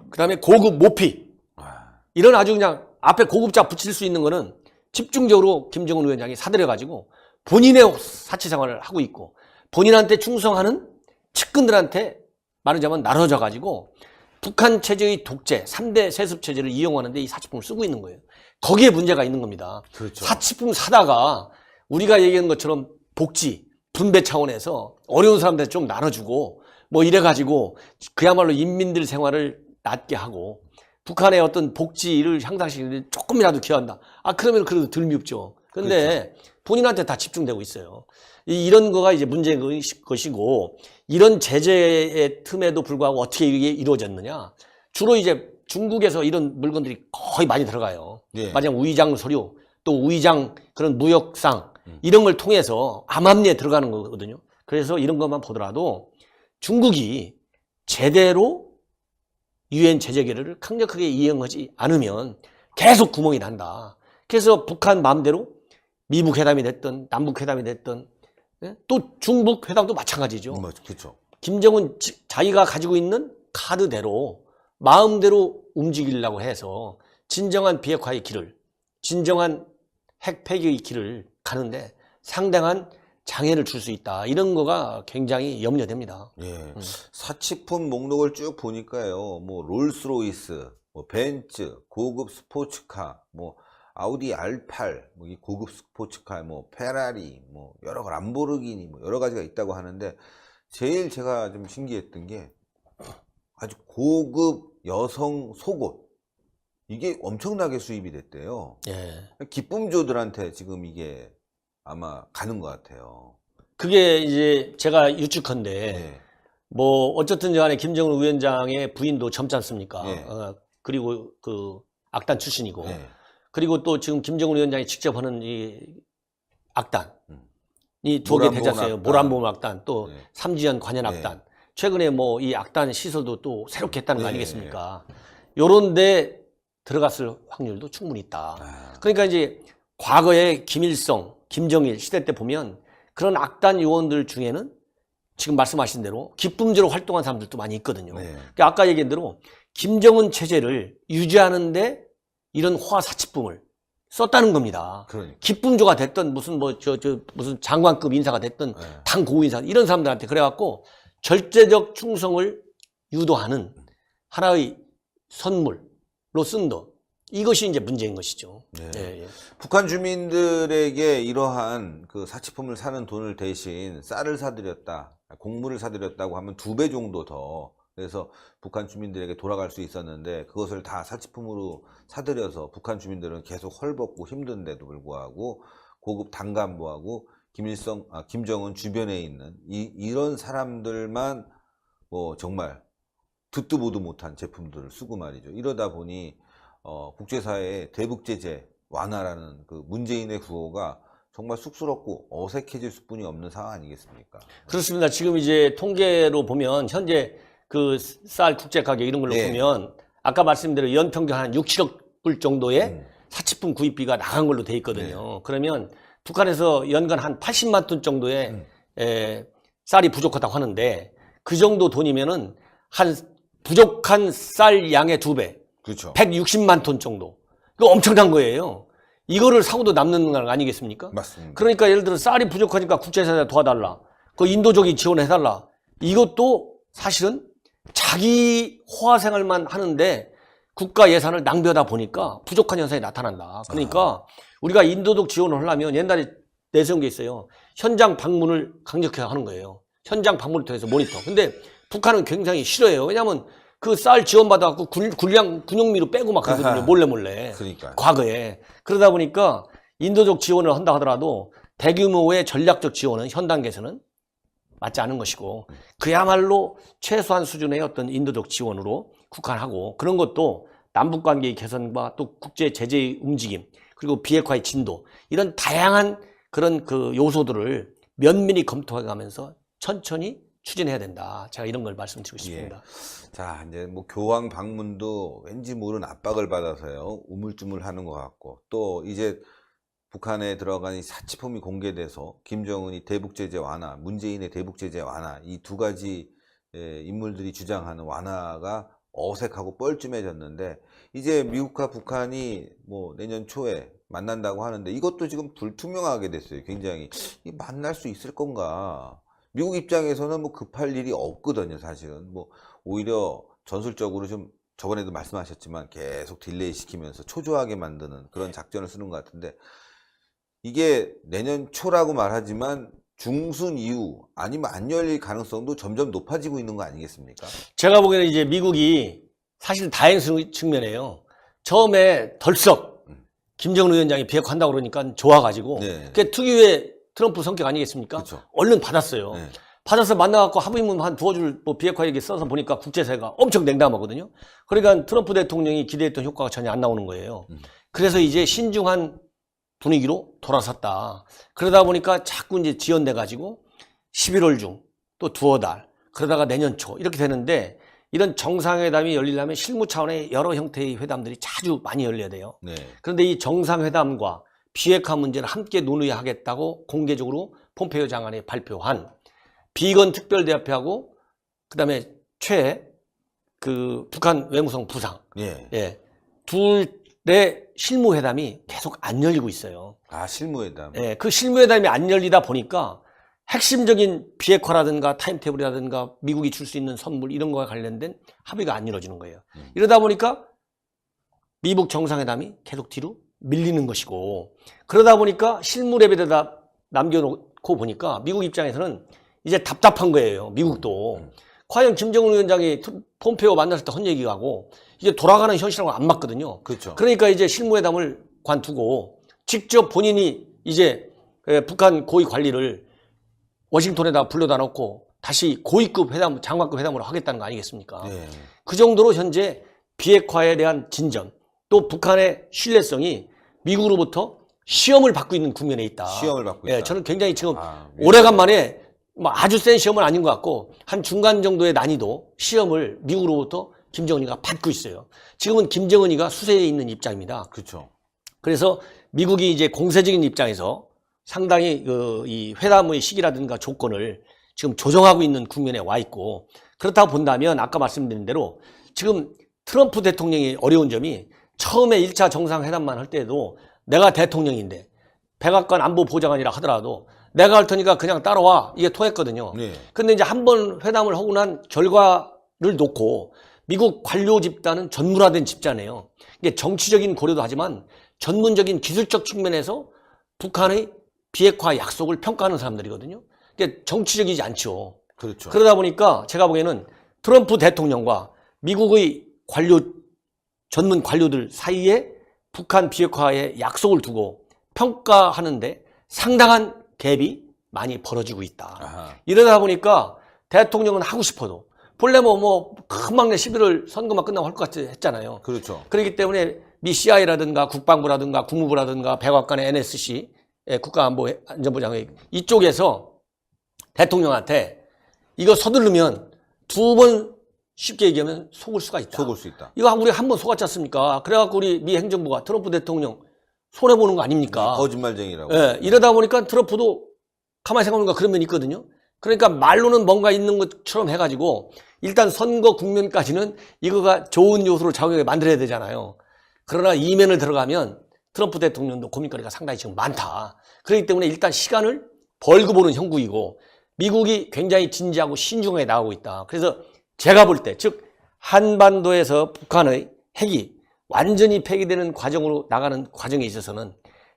그다음에 고급 모피. 아. 이런 아주 그냥 앞에 고급자 붙일 수 있는 거는 집중적으로 김정은 위원장이 사들여가지고 본인의 사치 생활을 하고 있고 본인한테 충성하는 측근들한테 말하자면 나눠져가지고 북한 체제의 독재, 3대 세습 체제를 이용하는데 이 사치품을 쓰고 있는 거예요. 거기에 문제가 있는 겁니다. 그렇죠. 사치품 사다가 우리가 얘기하는 것처럼 복지, 분배 차원에서 어려운 사람들 좀 나눠주고 뭐 이래가지고 그야말로 인민들 생활을 낫게 하고 북한의 어떤 복지를 향상시키는데 조금이라도 기여한다. 그러면 그래도 덜 밉죠. 근데 그렇죠. 본인한테 다 집중되고 있어요. 이런 거가 이제 문제인 것이고, 이런 제재의 틈에도 불구하고 어떻게 이게 이루어졌느냐. 주로 이제 중국에서 이런 물건들이 거의 많이 들어가요. 예. 마냥 위장 서류, 또 위장 그런 무역상, 이런 걸 통해서 암암리에 들어가는 거거든요. 그래서 이런 것만 보더라도 중국이 제대로 유엔 제재 계획을 강력하게 이행하지 않으면 계속 구멍이 난다. 그래서 북한 마음대로 미북 회담이 됐든 남북 회담이 됐든 또 중북 회담도 마찬가지죠. 그렇죠. 김정은 자기가 가지고 있는 카드대로 마음대로 움직이려고 해서 진정한 비핵화의 길을, 진정한 핵 폐기의 길을 가는데 상당한 장애를 줄 수 있다. 이런 거가 굉장히 염려됩니다. 예. 사치품 목록을 쭉 보니까요. 뭐 롤스로이스, 뭐 벤츠, 고급 스포츠카, 뭐 아우디 R8, 뭐 이 고급 스포츠카, 뭐 페라리, 뭐 여러 가 람보르기니 뭐 여러 가지가 있다고 하는데 제일 제가 좀 신기했던 게 아주 고급 여성 속옷 이게 엄청나게 수입이 됐대요. 예. 기쁨조들한테 지금 이게 아마 가는 것 같아요. 그게 이제 제가 유축한데 예. 뭐 어쨌든 간에 김정은 위원장의 부인도 젊지 않습니까? 예. 그리고 그 악단 출신이고 예. 그리고 또 지금 김정은 위원장이 직접 하는 이 악단 이 두 개 모란봉 되셨어요. 악단. 모란봉 악단 또 예. 삼지연 관현 악단. 최근에 뭐 이 악단 시설도 또 새롭게 했다는 거 예. 아니겠습니까? 요런데 들어갔을 확률도 충분히 있다. 그러니까 이제 과거에 김일성, 김정일 시대 때 보면 그런 악단 요원들 중에는 지금 말씀하신 대로 기쁨제로 활동한 사람들도 많이 있거든요. 네. 그러니까 아까 얘기한 대로 김정은 체제를 유지하는데 이런 호화 사치품을 썼다는 겁니다. 그러니까. 기쁨조가 됐든 무슨 무슨 장관급 인사가 됐든 당 고위인사 이런 사람들한테 그래갖고 절제적 충성을 유도하는 하나의 선물로 쓴다. 이것이 이제 문제인 것이죠. 네. 예. 북한 주민들에게 이러한 그 사치품을 사는 돈을 대신 쌀을 사들였다, 곡물을 사들였다고 하면 2배 정도 더 그래서 북한 주민들에게 돌아갈 수 있었는데 그것을 다 사치품으로 사들여서 북한 주민들은 계속 헐벗고 힘든데도 불구하고 고급 당간부하고 김정은 주변에 있는 이런 사람들만 뭐 정말 듣도 보도 못한 제품들을 쓰고 말이죠. 이러다 보니 국제사회의 대북 제재 완화라는 그 문재인의 구호가 정말 쑥스럽고 어색해질 수뿐이 없는 상황 아니겠습니까? 그렇습니다. 지금 이제 통계로 보면 현재 그 쌀 국제 가격 이런 걸로 예. 보면 아까 말씀드린 연평균 한 6, 7억 불 정도의 사치품 구입비가 나간 걸로 돼 있거든요. 그러면 북한에서 연간 한 80만 톤 정도의 쌀이 부족하다고 하는데 그 정도 돈이면은 한 부족한 쌀 양의 2배, 그렇죠. 160만 톤 정도. 이거 엄청난 거예요. 이거를 사고도 남는 거 아니겠습니까? 맞습니다. 그러니까 예를 들어 쌀이 부족하니까 국제사회가 도와달라. 그 인도적이 지원해달라. 이것도 사실은 자기 호화 생활만 하는데 국가 예산을 낭비하다 보니까 부족한 현상이 나타난다. 그러니까 우리가 인도적 지원을 하려면 옛날에 내세운 게 있어요. 현장 방문을 강력하게 하는 거예요. 현장 방문을 통해서 모니터. 근데 북한은 굉장히 싫어해요. 왜냐하면 그 쌀 지원받아갖고 군용미로 빼고 막 그러거든요. 몰래. 그러니까요. 과거에. 그러다 보니까 인도적 지원을 한다 하더라도 대규모의 전략적 지원은 현 단계에서는 맞지 않은 것이고 그야말로 최소한 수준의 어떤 인도적 지원으로 국한하고 그런 것도 남북관계의 개선과 또 국제 제재의 움직임 그리고 비핵화의 진도 이런 다양한 그런 그 요소들을 면밀히 검토해 가면서 천천히 추진해야 된다. 제가 이런 걸 말씀드리고 싶습니다. 자, 이제 뭐 교황 방문도 왠지 모르는 압박을 받아서요. 우물쭈물하는 것 같고 또 이제 북한에 들어간 이 사치품이 공개돼서 김정은이 대북 제재 완화, 문재인의 대북 제재 완화 이 두 가지 인물들이 주장하는 완화가 어색하고 뻘쭘해졌는데 이제 미국과 북한이 뭐 내년 초에 만난다고 하는데 이것도 지금 불투명하게 됐어요. 굉장히 만날 수 있을 건가? 미국 입장에서는 뭐 급할 일이 없거든요, 사실은. 뭐 오히려 전술적으로 좀 저번에도 말씀하셨지만 계속 딜레이 시키면서 초조하게 만드는 그런 작전을 쓰는 것 같은데 이게 내년 초라고 말하지만 중순 이후 아니면 안 열릴 가능성도 점점 높아지고 있는 거 아니겠습니까? 제가 보기에는 이제 미국이 사실 다행스러운 측면이에요. 처음에 덜썩 김정은 위원장이 비핵화한다고 그러니까 좋아가지고 네. 그게 특유의 트럼프 성격 아니겠습니까? 그쵸. 얼른 받았어요. 네. 받아서 만나갖고 합의문 한 두어 줄 뭐 비핵화 얘기 써서 보니까 국제사회가 엄청 냉담하거든요. 그러니까 트럼프 대통령이 기대했던 효과가 전혀 안 나오는 거예요. 그래서 이제 신중한 분위기로 돌아섰다. 그러다 보니까 자꾸 이제 지연돼가지고 11월 중 또 두어 달 그러다가 내년 초 이렇게 되는데 이런 정상회담이 열리려면 실무 차원의 여러 형태의 회담들이 자주 많이 열려야 돼요. 네. 그런데 이 정상회담과 비핵화 문제를 함께 논의해 하겠다고 공개적으로 폼페이오 장관이 발표한 비건 특별대표하고 그다음에 북한 외무성 부상 예. 둘의 실무회담이 계속 안 열리고 있어요. 아, 실무회담. 예, 그 실무회담이 안 열리다 보니까 핵심적인 비핵화라든가 타임테이블이라든가 미국이 줄 수 있는 선물 이런 거와 관련된 합의가 안 이루어지는 거예요. 이러다 보니까 미북 정상회담이 계속 뒤로 밀리는 것이고 그러다 보니까 실무 레벨에다 남겨놓고 보니까 미국 입장에서는 이제 답답한 거예요. 미국도. 과연 김정은 위원장이 폼페이오 만났을 때 한 얘기하고 이게 돌아가는 현실하고 안 맞거든요. 그렇죠. 그러니까 이제 실무회담을 관두고 직접 본인이 이제 북한 고위 관리를 워싱턴에다 불러다 놓고 다시 고위급 회담, 장관급 회담으로 하겠다는 거 아니겠습니까? 네. 그 정도로 현재 비핵화에 대한 진전 또 북한의 신뢰성이 미국으로부터 시험을 받고 있는 국면에 있다. 시험을 받고 있다. 예, 저는 굉장히 지금 아, 오래간만에 뭐 아주 센 시험은 아닌 것 같고 한 중간 정도의 난이도 시험을 미국으로부터 김정은이가 받고 있어요. 지금은 김정은이가 수세에 있는 입장입니다. 그렇죠. 그래서 미국이 이제 공세적인 입장에서 상당히 이 회담의 시기라든가 조건을 지금 조정하고 있는 국면에 와 있고 그렇다고 본다면 아까 말씀드린 대로 지금 트럼프 대통령이 어려운 점이 처음에 1차 정상회담만 할 때도 내가 대통령인데 백악관 안보보좌관이라 하더라도 내가 할 테니까 그냥 따라와 이게 통했거든요. 네. 근데 이제 한번 회담을 하고 난 결과를 놓고 미국 관료 집단은 전문화된 집단이에요. 이게 정치적인 고려도 하지만 전문적인 기술적 측면에서 북한의 비핵화 약속을 평가하는 사람들이거든요. 이게 정치적이지 않죠. 그렇죠. 그러다 보니까 제가 보기에는 트럼프 대통령과 미국의 전문 관료들 사이에 북한 비핵화의 약속을 두고 평가하는데 상당한 갭이 많이 벌어지고 있다. 아하. 이러다 보니까 대통령은 하고 싶어도 본래 뭐 금방 11월 선거만 끝나고 할 것 같이 했잖아요. 그렇죠. 그렇기 때문에 미 CIA라든가 국방부라든가 국무부라든가 백악관의 NSC 국가안보안전보장회 이쪽에서 대통령한테 이거 서두르면 두 번 쉽게 얘기하면 속을 수가 있다. 속을 수 있다. 이거 우리 한 번 속았지 않습니까? 그래갖고 우리 미 행정부가 트럼프 대통령 손해보는 거 아닙니까? 거짓말쟁이라고. 예, 이러다 보니까 트럼프도 가만히 생각해보니까 그런 면이 있거든요. 그러니까 말로는 뭔가 있는 것처럼 해가지고 일단 선거 국면까지는 이거가 좋은 요소로 작용해 만들어야 되잖아요. 그러나 이면을 들어가면 트럼프 대통령도 고민거리가 상당히 지금 많다. 그렇기 때문에 일단 시간을 벌고 보는 형국이고 미국이 굉장히 진지하고 신중하게 나가고 있다. 그래서 제가 볼 때, 즉 한반도에서 북한의 핵이 완전히 폐기되는 과정으로 나가는 과정에 있어서는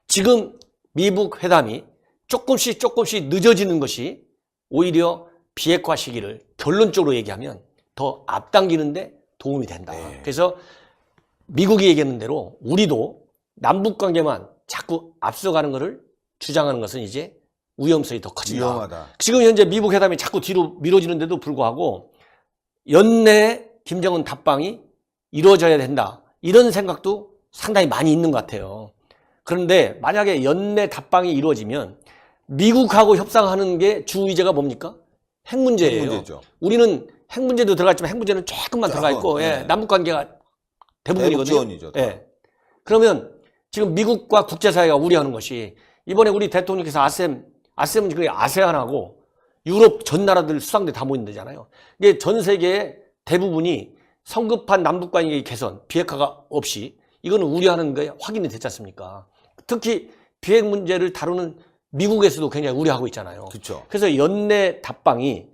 지금 미북 회담이 조금씩 늦어지는 것이 오히려 비핵화 시기를 결론적으로 얘기하면 더 앞당기는데 도움이 된다. 네. 그래서 미국이 얘기하는 대로 우리도 남북 관계만 자꾸 앞서가는 것을 주장하는 것은 이제 위험성이 더 커진다. 위험하다. 지금 현재 미북 회담이 자꾸 뒤로 미뤄지는데도 불구하고 연내에 김정은 답방이 이루어져야 된다. 이런 생각도 상당히 많이 있는 것 같아요. 그런데 만약에 연내 답방이 이루어지면 미국하고 협상하는 게 주 의제가 뭡니까? 핵 문제예요. 핵 문제죠. 우리는 핵 문제도 들어갔지만 핵 문제는 조금만 들어가 있고 네. 남북 관계가 대부분이거든요. 지원이죠. 예. 그러면 지금 미국과 국제사회가 우려하는 것이 이번에 우리 대통령께서 아셈은 그게 아세안하고 유럽 전 나라들 수상들 다 모인 데잖아요. 이게 전 세계의 대부분이 성급한 남북관계 개선, 비핵화가 없이 이거는 우려하는 게 확인이 됐지 않습니까? 특히 비핵 문제를 다루는 미국에서도 굉장히 우려하고 있잖아요. 그렇죠. 그래서 연내 답방이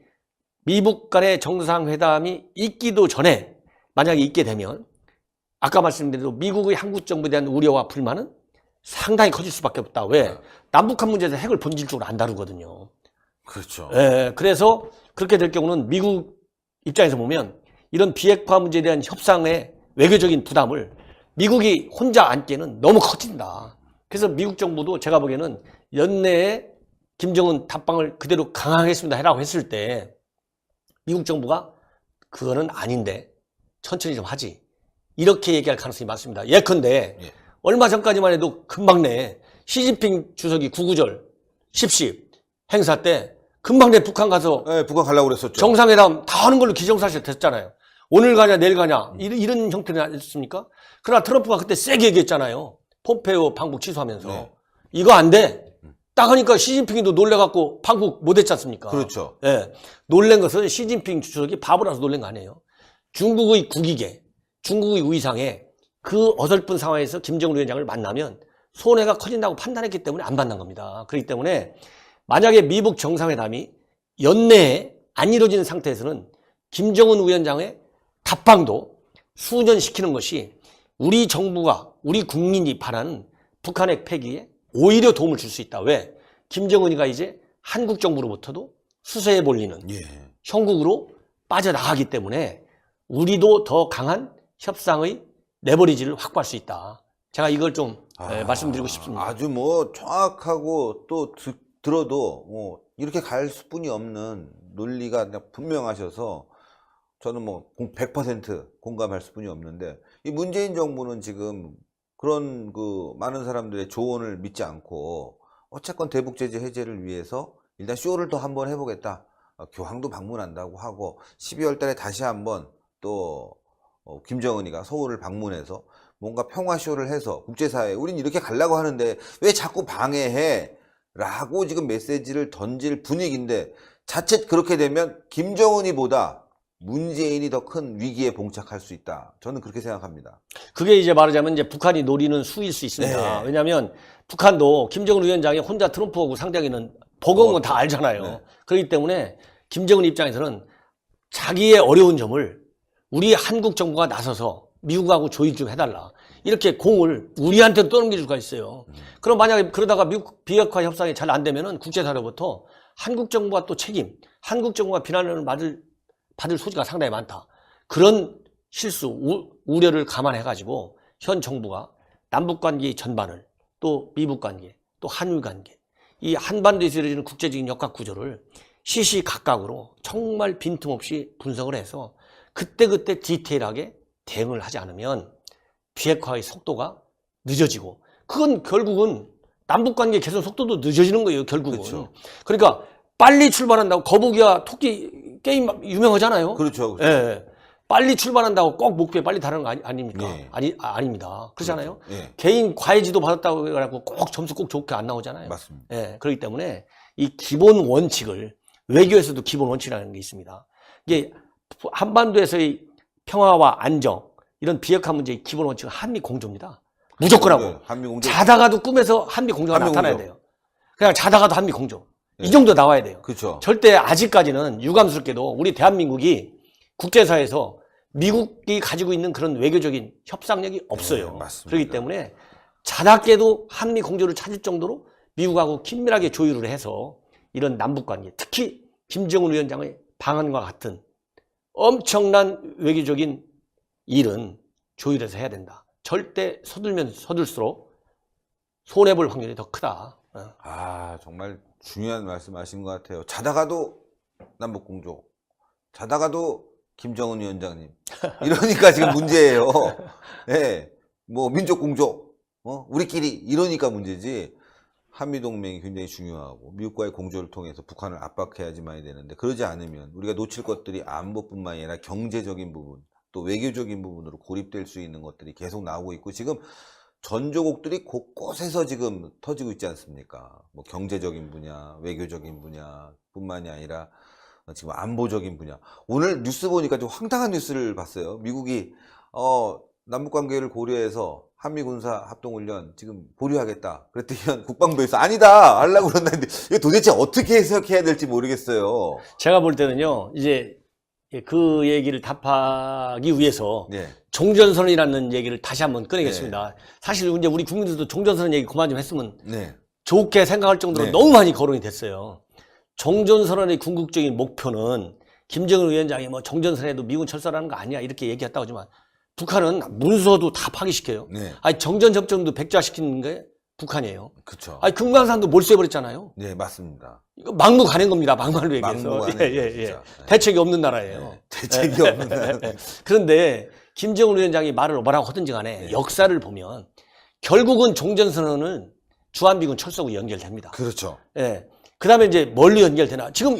미북 간의 정상회담이 있기도 전에 만약에 있게 되면 아까 말씀드린 대로 미국의 한국 정부에 대한 우려와 불만은 상당히 커질 수밖에 없다. 왜? 남북한 문제에서 핵을 본질적으로 안 다루거든요. 그렇죠. 예, 그래서 그렇게 될 경우는 미국 입장에서 보면 이런 비핵화 문제에 대한 협상의 외교적인 부담을 미국이 혼자 안기에는 너무 커진다. 그래서 미국 정부도 제가 보기에는 연내에 김정은 답방을 그대로 강화하겠습니다 해라고 했을 때 미국 정부가 그거는 아닌데 천천히 좀 하지. 이렇게 얘기할 가능성이 많습니다. 예컨대 예. 얼마 전까지만 해도 금방 내 시진핑 주석이 구구절 10시 행사 때 금방 내 북한 가서 네, 북한 가려고 그랬었죠. 정상회담 다 하는 걸로 기정사실 됐잖아요. 오늘 가냐 내일 가냐 이런 형태는 아니었습니까? 그러나 트럼프가 그때 세게 얘기했잖아요. 폼페이오 방북 취소하면서 네. 이거 안 돼. 딱 하니까 시진핑이도 놀래갖고 방북 못했지 않습니까? 그렇죠. 예, 놀란 것은 시진핑 주석이 바보라서 놀란 거 아니에요. 중국의 국익에 중국의 위상에 그 어설픈 상황에서 김정은 위원장을 만나면 손해가 커진다고 판단했기 때문에 안 만난 겁니다. 그렇기 때문에 만약에 미북 정상회담이 연내에 안 이루어지는 상태에서는 김정은 위원장의 답방도 수년시키는 것이 우리 정부가 우리 국민이 바라는 북한핵 폐기에 오히려 도움을 줄 수 있다. 왜? 김정은이가 이제 한국 정부로부터도 수세에 몰리는 예. 형국으로 빠져나가기 때문에 우리도 더 강한 협상의 레버리지를 확보할 수 있다. 제가 이걸 좀 말씀드리고 싶습니다. 아주 뭐 정확하고 또 들어도 뭐 이렇게 갈 수뿐이 없는 논리가 그냥 분명하셔서 저는 뭐 100% 공감할 수뿐이 없는데 이 문재인 정부는 지금 그런 그 많은 사람들의 조언을 믿지 않고 어쨌건 대북 제재 해제를 위해서 일단 쇼를 또 한번 해보겠다. 교황도 방문한다고 하고 12월 달에 다시 한번 또 김정은이가 서울을 방문해서 뭔가 평화쇼를 해서 국제사회에 우린 이렇게 가려고 하는데 왜 자꾸 방해해? 라고 지금 메시지를 던질 분위기인데 자칫 그렇게 되면 김정은이보다 문재인이 더 큰 위기에 봉착할 수 있다. 저는 그렇게 생각합니다. 그게 이제 말하자면 이제 북한이 노리는 수일 수 있습니다. 네. 왜냐하면 북한도 김정은 위원장이 혼자 트럼프하고 상대하기는 버거운 건 다 알잖아요. 네. 그렇기 때문에 김정은 입장에서는 자기의 어려운 점을 우리 한국 정부가 나서서 미국하고 조율 좀 해달라. 이렇게 공을 우리한테 떠넘길 수가 있어요. 그럼 만약에 그러다가 미국 비핵화 협상이 잘 안 되면은 국제사회로부터 한국 정부가 또 책임, 한국 정부가 비난을 받을 소지가 상당히 많다. 그런 실수, 우려를 감안해가지고 현 정부가 남북관계 전반을 또 미북관계, 또 한일관계, 이 한반도에서 이루어지는 국제적인 역학구조를 시시각각으로 정말 빈틈없이 분석을 해서 그때그때 디테일하게 대응을 하지 않으면 비핵화의 속도가 늦어지고 그건 결국은 남북관계 개선 속도도 늦어지는 거예요. 결국은. 그렇죠. 그러니까 빨리 출발한다고 거북이와 토끼 게임 유명하잖아요. 그렇죠. 예, 예. 빨리 출발한다고 꼭 목표에 빨리 다르는 거 아닙니까? 예. 아닙니다. 그렇잖아요. 그렇죠. 예. 개인 과외지도 받았다고 해가지고 꼭 점수 꼭 좋게 안 나오잖아요. 맞습니다. 예, 그렇기 때문에 이 기본 원칙을 외교에서도 기본 원칙이라는 게 있습니다. 이게 한반도에서의 평화와 안정, 이런 비핵화 문제의 기본 원칙은 한미 공조입니다. 무조건 하고. 한미 공조. 자다가도 꿈에서 한미 공조가 한미 나타나야 공조. 돼요. 그냥 자다가도 한미 공조. 네. 이 정도 나와야 돼요. 그렇죠. 절대 아직까지는 유감스럽게도 우리 대한민국이 국제사회에서 미국이 가지고 있는 그런 외교적인 협상력이 없어요. 네, 맞습니다. 그렇기 때문에 자다깨도 한미 공조를 찾을 정도로 미국하고 긴밀하게 조율을 해서 이런 남북관계, 특히 김정은 위원장의 방안과 같은 엄청난 외교적인 일은 조율해서 해야 된다. 절대 서둘면 서둘수록 손해볼 확률이 더 크다. 아, 정말 중요한 말씀 하신 것 같아요. 자다가도 남북공조, 자다가도 김정은 위원장님. 이러니까 지금 문제예요. 네, 뭐 민족공조, 우리끼리 이러니까 문제지. 한미동맹이 굉장히 중요하고 미국과의 공조를 통해서 북한을 압박해야지만이 되는데, 그러지 않으면 우리가 놓칠 것들이 안보뿐만 아니라 경제적인 부분, 또 외교적인 부분으로 고립될 수 있는 것들이 계속 나오고 있고, 지금 전조국들이 곳곳에서 지금 터지고 있지 않습니까? 뭐 경제적인 분야, 외교적인 분야뿐만이 아니라 지금 안보적인 분야. 오늘 뉴스 보니까 좀 황당한 뉴스를 봤어요. 미국이 남북관계를 고려해서 한미군사 합동훈련 지금 보류하겠다. 그랬더니 국방부에서 아니다 하려고 그런다는데, 이게 도대체 어떻게 해석해야 될지 모르겠어요. 제가 볼 때는요, 이제 그 얘기를 답하기 위해서 네. 종전선언이라는 얘기를 다시 한번 꺼내겠습니다. 사실 이제 우리 국민들도 종전선언 얘기 그만 좀 했으면 네. 좋게 생각할 정도로 네. 너무 많이 거론이 됐어요. 종전선언의 궁극적인 목표는 김정은 위원장이 뭐 종전선언에도 미군 철수라는 거 아니야 이렇게 얘기했다고 하지만, 북한은 문서도 다 파기시켜요. 네. 아니 정전협정도 백자시키는 게 북한이에요. 그쵸. 아니 금강산도 몰수해버렸잖아요. 네, 맞습니다. 이거 막무가내인 겁니다. 막말로 얘기해서. 막무가내, 진짜. 대책이 없는 나라예요. 네. 대책이 없는. 그런데 김정은 위원장이 말을 뭐라고 하든지 간에 네. 역사를 보면 결국은 종전선언은 주한미군 철수하고 연결됩니다. 그렇죠. 예. 그 다음에 이제 멀리 연결되나. 지금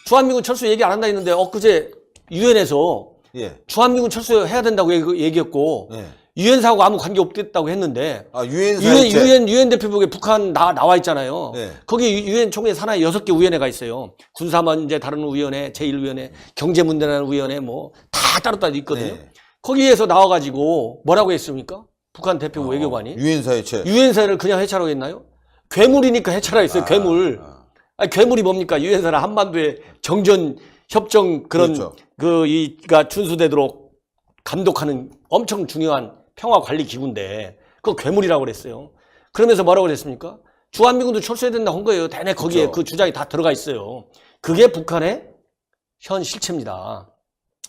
주한미군 철수 얘기 안 한다 했는데 엊그제 유엔에서 예. 주한미군 철수해야 된다고 얘기했고, 예. 유엔사하고 아무 관계 없겠다고 했는데, 아, 유엔사 유엔 대표부에 북한 나와 있잖아요. 네. 거기 유엔 총회 산하에 6개 위원회가 있어요. 군사 문제 다루는 위원회, 제1위원회, 경제 문제 다루는 위원회 뭐 다 따로따로 있거든요. 네. 거기에서 나와가지고 뭐라고 했습니까? 북한 대표부 외교관이. 유엔사 해체. 유엔사를 그냥 해체라고 했나요? 괴물이니까 해체라 했어요. 괴물. 아니, 괴물이 뭡니까? 유엔사는 한반도에 정전 협정 그런 그렇죠. 그가 준수되도록 감독하는 엄청 중요한 평화 관리 기구인데 그거 괴물이라고 그랬어요. 그러면서 뭐라고 그랬습니까? 주한미군도 철수해야 된다고 한 거예요. 대내 거기에 그렇죠. 그 주장이 다 들어가 있어요. 그게 북한의 현 실체입니다.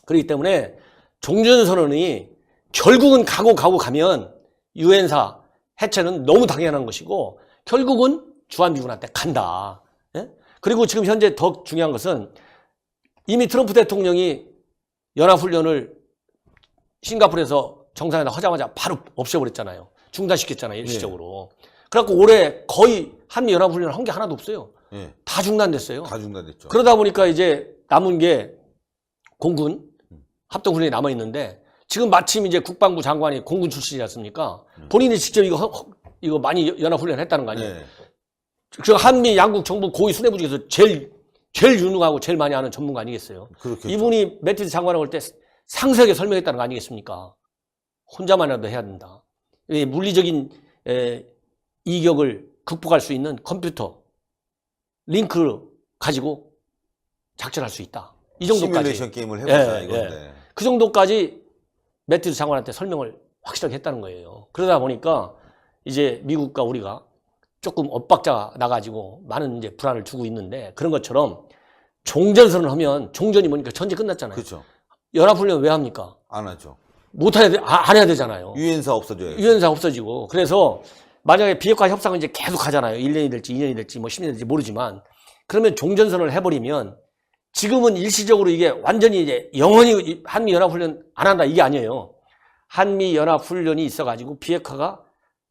그렇기 때문에 종전선언이 결국은 가고 가면 유엔사 해체는 너무 당연한 것이고 결국은 주한미군한테 간다. 예? 그리고 지금 현재 더 중요한 것은 이미 트럼프 대통령이 연합훈련을 싱가포르에서 정상회담 하자마자 바로 없애버렸잖아요. 중단시켰잖아요, 일시적으로. 그래갖고 올해 거의 한미연합훈련 한 게 하나도 없어요. 예. 다 중단됐어요. 다 중단됐죠. 그러다 보니까 이제 남은 게 공군 합동훈련이 남아있는데, 지금 마침 이제 국방부 장관이 공군 출신이지 않습니까? 본인이 직접 이거 많이 연합훈련 했다는 거 아니에요? 네. 그 한미 양국 정부 고위 수뇌부 중에서 제일 유능하고 제일 많이 아는 전문가 아니겠어요? 그렇겠죠. 이분이 매티스 장관하고 올 때 상세하게 설명했다는 거 아니겠습니까? 혼자만이라도 해야 된다. 물리적인 이격을 극복할 수 있는 컴퓨터 링크를 가지고 작전할 수 있다. 이 정도까지. 시뮬레이션 게임을 해보자 이건데. 그 정도까지 매티스 장관한테 설명을 확실하게 했다는 거예요. 그러다 보니까 이제 미국과 우리가 조금 엇박자가 나가지고 많은 이제 불안을 주고 있는데, 그런 것처럼 종전선언을 하면 종전이 뭐니까 전쟁 끝났잖아요. 그렇죠. 연합훈련 왜 합니까? 안 하죠. 안 해야 되잖아요. 유엔사 없어져야죠. 유엔사 없어지고. 그래서 만약에 비핵화 협상은 이제 계속 하잖아요. 1년이 될지 2년이 될지 뭐 10년이 될지 모르지만, 그러면 종전선언을 해버리면 지금은 일시적으로 이게 완전히 이제 영원히 한미연합훈련 안 한다 이게 아니에요. 한미연합훈련이 있어가지고 비핵화가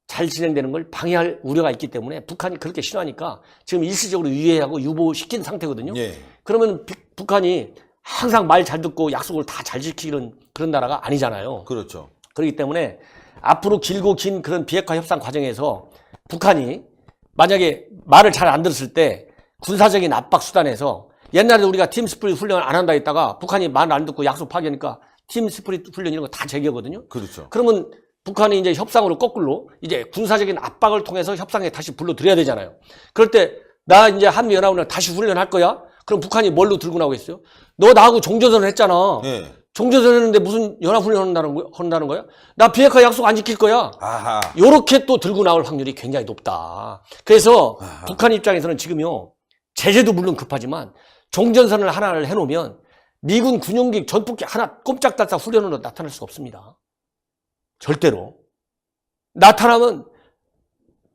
잘 진행되는 걸 방해할 우려가 있기 때문에 북한이 그렇게 싫어하니까 지금 일시적으로 유예하고 유보시킨 상태거든요. 예. 그러면 북한이 항상 말 잘 듣고 약속을 다 잘 지키는 그런 나라가 아니잖아요. 그렇죠. 그렇기 때문에 앞으로 길고 긴 그런 비핵화 협상 과정에서 북한이 만약에 말을 잘 안 들었을 때 군사적인 압박 수단에서 옛날에 우리가 팀 스프릿 훈련 안 한다 했다가 북한이 말 안 듣고 약속 파기하니까 팀 스프릿 훈련 이런 거 다 제기하거든요. 그렇죠. 그러면 북한이 이제 협상으로 거꾸로 이제 군사적인 압박을 통해서 협상에 다시 불러들여야 되잖아요. 그럴 때 나 이제 한미연합을 다시 훈련할 거야? 그럼 북한이 뭘로 들고 나오겠어요? 너 나하고 종전선언 했잖아. 예. 종전선언 했는데 무슨 연합훈련 한다는 거야? 나 비핵화 약속 안 지킬 거야. 아하. 요렇게 또 들고 나올 확률이 굉장히 높다. 그래서 아하. 북한 입장에서는 지금요, 제재도 물론 급하지만 종전선언을 하나를 해놓으면 미군 군용기 전폭기 하나 꼼짝달싹 훈련으로 나타날 수가 없습니다. 절대로. 나타나면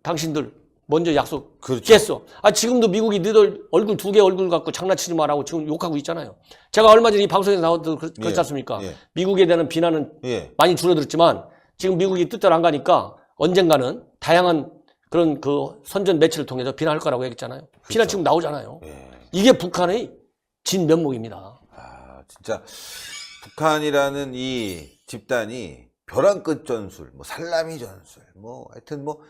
당신들 먼저 약속 그렇죠. 깼어. 아, 지금도 미국이 너희들 얼굴 2개 얼굴 갖고 장난치지 마라고 지금 욕하고 있잖아요. 제가 얼마 전에 이 방송에서 나왔던 그렇지 않습니까? 예. 미국에 대한 비난은 예. 많이 줄어들었지만 지금 미국이 뜻대로 안 가니까 언젠가는 다양한 그런 그 선전 매체를 통해서 비난할 거라고 얘기했잖아요. 비난 지금 나오잖아요. 예. 이게 북한의 진면목입니다. 아, 진짜 북한이라는 이 집단이 벼랑 끝 전술, 뭐 살라미 전술, 뭐 하여튼 뭐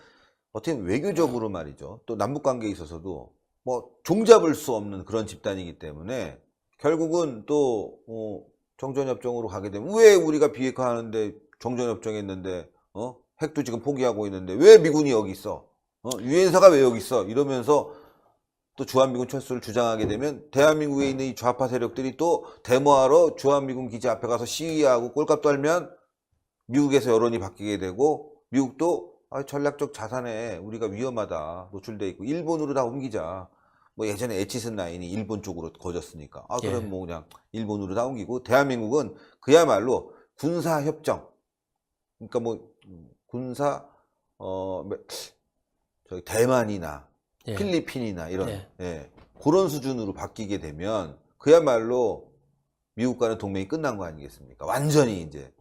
어떻게 보면 외교적으로 말이죠. 또 남북 관계에 있어서도 뭐 종잡을 수 없는 그런 집단이기 때문에 결국은 또 정전협정으로 가게 되면 왜 우리가 비핵화 하는데 정전협정했는데 핵도 지금 포기하고 있는데 왜 미군이 여기 있어? 유엔사가 왜 여기 있어? 이러면서 또 주한미군 철수를 주장하게 되면 대한민국에 있는 이 좌파 세력들이 또 데모하러 주한미군 기지 앞에 가서 시위하고 꼴값 떨면 미국에서 여론이 바뀌게 되고 미국도 전략적 자산에 우리가 위험하다 노출돼 있고 일본으로 다 옮기자. 뭐 예전에 에치슨 라인이 일본 쪽으로 거졌으니까 그럼 뭐 그냥 일본으로 다 옮기고 대한민국은 그야말로 군사협정 그러니까 뭐 군사 저기 대만이나 필리핀이나 이런 그런 수준으로 바뀌게 되면 그야말로 미국과는 동맹이 끝난 거 아니겠습니까? 완전히 이제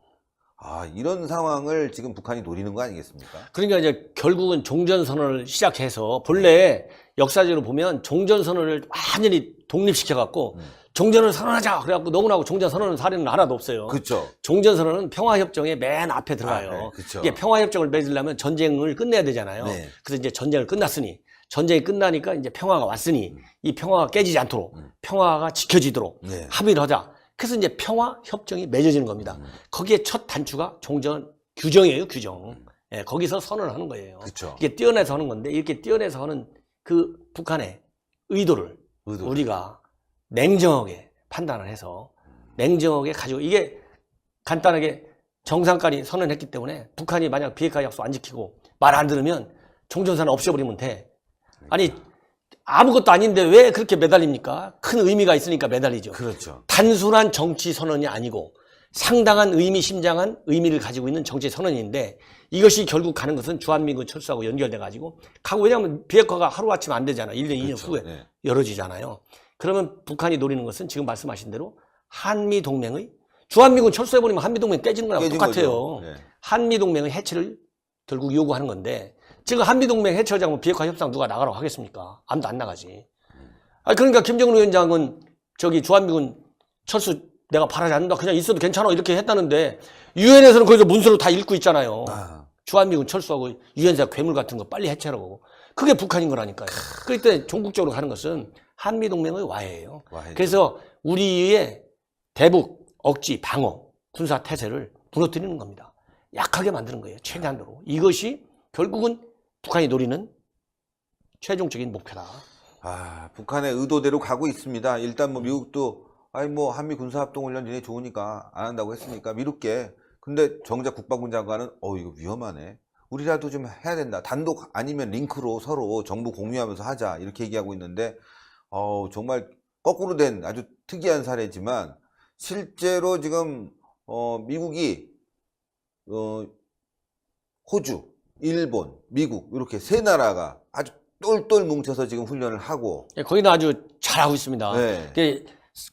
이런 상황을 지금 북한이 노리는 거 아니겠습니까? 그러니까 이제 결국은 종전선언을 시작해서 본래 역사적으로 보면 종전선언을 완전히 독립시켜갖고 종전을 선언하자 그래갖고 너무나고 종전선언을 사례는 하나도 없어요. 그렇죠. 종전선언은 평화협정의 맨 앞에 들어가요. 그렇죠. 이게 평화협정을 맺으려면 전쟁을 끝내야 되잖아요. 네. 그래서 이제 전쟁을 끝났으니 전쟁이 끝나니까 이제 평화가 왔으니 이 평화가 깨지지 않도록 평화가 지켜지도록 네. 합의를 하자. 그래서 이제 평화협정이 맺어지는 겁니다. 거기에 첫 단추가 종전 규정이에요, 규정. 거기서 선언을 하는 거예요. 그렇죠. 이게 떼어내서 하는 건데 이렇게 떼어내서 하는 그 북한의 의도를 우리가 냉정하게 판단을 해서 냉정하게 가지고 이게 간단하게 정상까지 선언했기 때문에 북한이 만약 비핵화 약속 안 지키고 말 안 들으면 종전선언 없애버리면 돼. 아니 아무것도 아닌데 왜 그렇게 매달립니까? 큰 의미가 있으니까 매달리죠. 그렇죠. 단순한 정치 선언이 아니고 상당한 의미심장한 의미를 가지고 있는 정치 선언인데 이것이 결국 가는 것은 주한미군 철수하고 연결돼 가지고 가고 왜냐하면 비핵화가 하루아침 안 되잖아요. 1년, 2년 그렇죠. 후에 네. 열어지잖아요. 그러면 북한이 노리는 것은 지금 말씀하신 대로 한미동맹의 주한미군 철수해버리면 한미동맹 깨지는 거랑 똑같아요. 네. 한미동맹의 해체를 결국 요구하는 건데 지금 한미동맹 해체하자면 비핵화 협상 누가 나가라고 하겠습니까? 아무도 안 나가지. 그러니까 김정은 위원장은 저기 주한미군 철수 내가 바라지 않는다. 그냥 있어도 괜찮아. 이렇게 했다는데 유엔에서는 거기서 문서를 다 읽고 있잖아요. 주한미군 철수하고 유엔사 괴물 같은 거 빨리 해체하라고. 그게 북한인 거라니까요. 그럴 때 종국적으로 가는 것은 한미동맹의 와해예요. 그래서 우리의 대북, 억지, 방어, 군사 태세를 무너뜨리는 겁니다. 약하게 만드는 거예요. 최대한도로. 이것이 결국은 북한이 노리는 최종적인 목표다. 북한의 의도대로 가고 있습니다. 일단 뭐 미국도 뭐 한미 군사합동훈련 니네 좋으니까 안 한다고 했으니까 미룰게. 근데 정작 국방부 장관은 이거 위험하네. 우리라도 좀 해야 된다. 단독 아니면 링크로 서로 정보 공유하면서 하자. 이렇게 얘기하고 있는데 정말 거꾸로 된 아주 특이한 사례지만 실제로 지금 미국이 호주, 일본, 미국 이렇게 세 나라가 아주 똘똘 뭉쳐서 지금 훈련을 하고 거기는 아주 잘하고 있습니다. 네.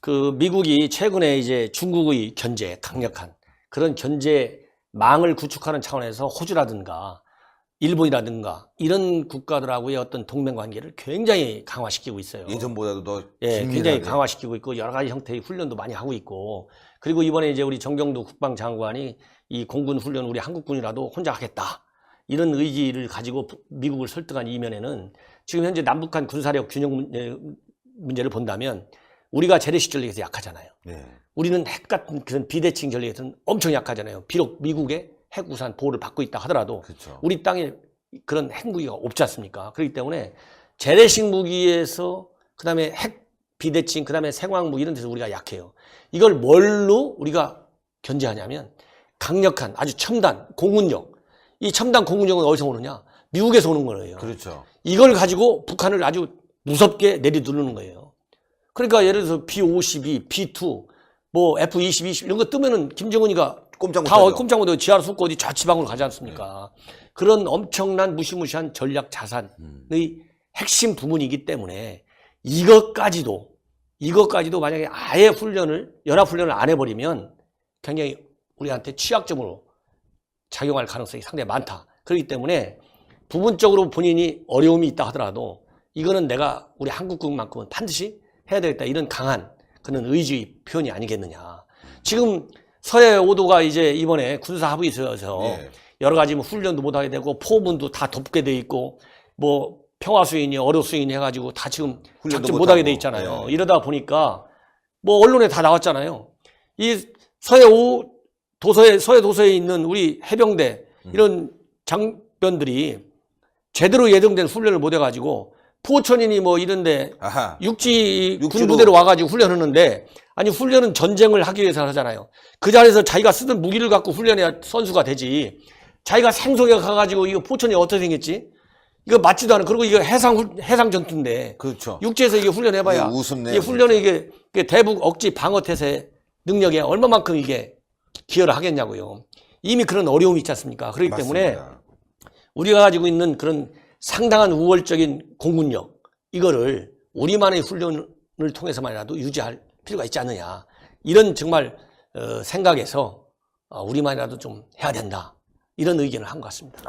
그 미국이 최근에 이제 중국의 견제, 강력한 그런 견제망을 구축하는 차원에서 호주라든가 일본이라든가 이런 국가들하고의 어떤 동맹 관계를 굉장히 강화시키고 있어요. 예전보다도 더 굉장히 강화시키고 있고 여러 가지 형태의 훈련도 많이 하고 있고 그리고 이번에 이제 우리 정경두 국방장관이 이 공군 훈련 우리 한국군이라도 혼자 하겠다. 이런 의지를 가지고 미국을 설득한 이면에는 지금 현재 남북한 군사력 균형 문제를 본다면 우리가 재래식 전력에서 약하잖아요. 네. 우리는 핵 같은 그런 비대칭 전력에서는 엄청 약하잖아요. 비록 미국의 핵 우산 보호를 받고 있다 하더라도 그렇죠. 우리 땅에 그런 핵 무기가 없지 않습니까? 그렇기 때문에 재래식 무기에서 그다음에 핵 비대칭 그다음에 생화학 무기 이런 데서 우리가 약해요. 이걸 뭘로 우리가 견제하냐면 강력한 아주 첨단 공군력. 이 첨단 공군력은 어디서 오느냐? 미국에서 오는 거예요. 그렇죠. 이걸 가지고 북한을 아주 무섭게 내리두르는 거예요. 그러니까 예를 들어서 B-52, B-2, 뭐 F-22 이런 거 뜨면은 김정은이가 꼼짝 다 못하죠. 꼼짝 못하고 지하로 숨고 어디 좌지방으로 가지 않습니까? 그런 엄청난 무시무시한 전략 자산의 핵심 부분이기 때문에 이것까지도 만약에 아예 연합훈련을 안 해버리면 굉장히 우리한테 취약점으로 작용할 가능성이 상당히 많다. 그렇기 때문에 부분적으로 본인이 어려움이 있다 하더라도 이거는 내가 우리 한국군만큼은 반드시 해야 되겠다. 이런 강한 그런 의지의 표현이 아니겠느냐. 지금 서해 5도가 이제 이번에 군사합의서에서 예. 여러 가지 뭐 훈련도 못하게 되고 포문도 다 덮게 돼 있고 뭐 평화수인이 어려수인이 해가지고 다 지금 훈련도 작전 못하게 돼 못하고. 있잖아요. 예. 이러다 보니까 뭐 언론에 다 나왔잖아요. 이 서해 도서에 있는 우리 해병대 이런 장병들이 제대로 예정된 훈련을 못 해가지고 포천이니 뭐 이런데 아하. 육지 육지로. 군부대로 와가지고 훈련하는데 아니 훈련은 전쟁을 하기 위해서 하잖아요. 그 자리에서 자기가 쓰던 무기를 갖고 훈련해야 선수가 되지. 자기가 생속에 가가지고 이거 포천이 어떻게 생겼지? 이거 맞지도 않아. 그리고 이거 해상 전투인데 그렇죠. 육지에서 이게 훈련해봐야 이게 우습네요, 이게 훈련에 이게 대북 억지 방어 태세 능력에 얼마만큼 이게 기여를 하겠냐고요. 이미 그런 어려움이 있지 않습니까? 그렇기 때문에 맞습니다. 우리가 가지고 있는 그런 상당한 우월적인 공군력 이거를 우리만의 훈련을 통해서만이라도 유지할 필요가 있지 않느냐 이런 정말 생각에서 우리만이라도 좀 해야 된다 이런 의견을 한 것 같습니다.